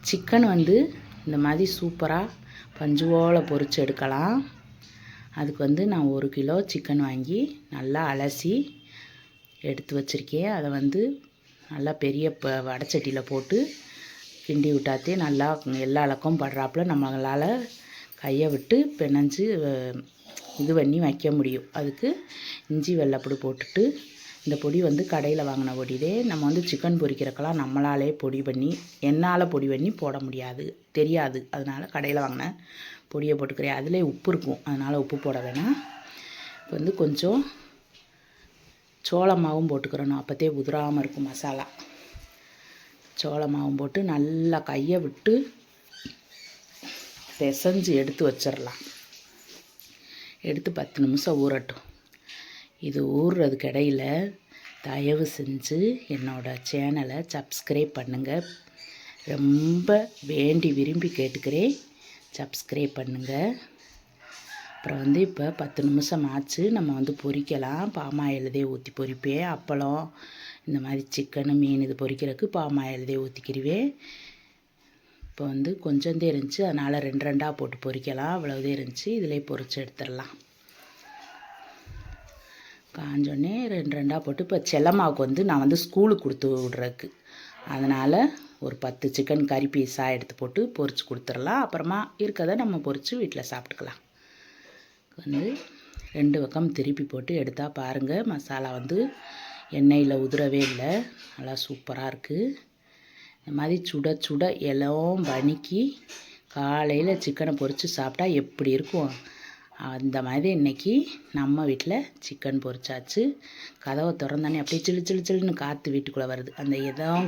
Chicken வந்து இந்த மாதிரி சூப்பராக பஞ்சுவோல பொரிச்சு எடுக்கலாம். அதுக்கு வந்து நான் 1 கிலோ சிக்கன் வாங்கி நல்லா அலசி எடுத்து வச்சுருக்கேன். அதை வந்து நல்லா பெரிய வடைச்சட்டியில் போட்டு கிண்டி விட்டாத்தே நல்லா எல்லா அளக்கும் படுறாப்புல நம்மளால் கையை விட்டு பிணைஞ்சு இது பண்ணி வைக்க முடியும். அதுக்கு இஞ்சி வெள்ளைப்பொடி போட்டுட்டு, இந்த பொடி வந்து கடையில் வாங்கின பொடிதே. நம்ம வந்து சிக்கன் பொரிக்கிறக்கெல்லாம் நம்மளாலே பொடி பண்ணி என்னால் பொடி பண்ணி போட முடியாது, தெரியாது. அதனால் கடையில் வாங்கின பொடியை போட்டுக்கிறேன். அதிலே உப்பு இருக்கும், அதனால் உப்பு போட வேணாம். இப்போ வந்து கொஞ்சம் சோள மாவும் போட்டுக்கிறணும், அப்போத்தே உதிராமல் இருக்கும் மசாலா. சோள மாவும் போட்டு நல்லா கையை விட்டு பிசைஞ்சு எடுத்து வச்சிடலாம். எடுத்து 10 நிமிஷம் ஊறட்டும். இது ஊறுறதுக்கு இடையில் தயவு செஞ்சு என்னோடய சேனலை சப்ஸ்கிரைப் பண்ணுங்கள். ரொம்ப வேண்டி விரும்பி கேட்டுக்கிறேன், சப்ஸ்கிரைப் பண்ணுங்கள். அப்புறம் வந்து இப்போ 10 நிமிஷம் ஆச்சு. நம்ம வந்து பொரிக்கலாம். பாமாயில்தே ஊற்றி பொரிப்பேன். அப்பளம் இந்த மாதிரி சிக்கனு மீன் இது பொரிக்கிறதுக்கு பாமாயில்தே ஊற்றிக்கிடுவேன். இப்போ வந்து கொஞ்சந்தே இருந்துச்சு, அதனால் 2 போட்டு பொரிக்கலாம். அவ்வளோதே இருந்துச்சு, இதிலே பொரித்து எடுத்துடலாம். காஞ்சோடனே 2 போட்டு இப்போ செல்லம்மாவுக்கு வந்து நான் வந்து ஸ்கூலுக்கு கொடுத்து விட்றதுக்கு, அதனால் ஒரு 10 சிக்கன் கறி பீஸாக எடுத்து போட்டு பொரித்து கொடுத்துடலாம். அப்புறமா இருக்கிறத நம்ம பொரித்து வீட்டில் சாப்பிட்டுக்கலாம். வந்து 2 பக்கம் திருப்பி போட்டு எடுத்தால் பாருங்கள், மசாலா வந்து எண்ணெயில் உதிரவே இல்லை, நல்லா சூப்பராக இருக்குது. இந்த மாதிரி சுட சுட எல்லாம் வணிக்கி காலையில் சிக்கனை பொரித்து சாப்பிட்டா எப்படி இருக்கும், அந்த மாதிரி இன்றைக்கி நம்ம வீட்டில் சிக்கன் பொரிச்சாச்சு. கதவை திறந்தானே அப்படியே சில்லு சில்லு சில்லுன்னு காற்று வீட்டுக்குள்ளே வருது. அந்த காற்று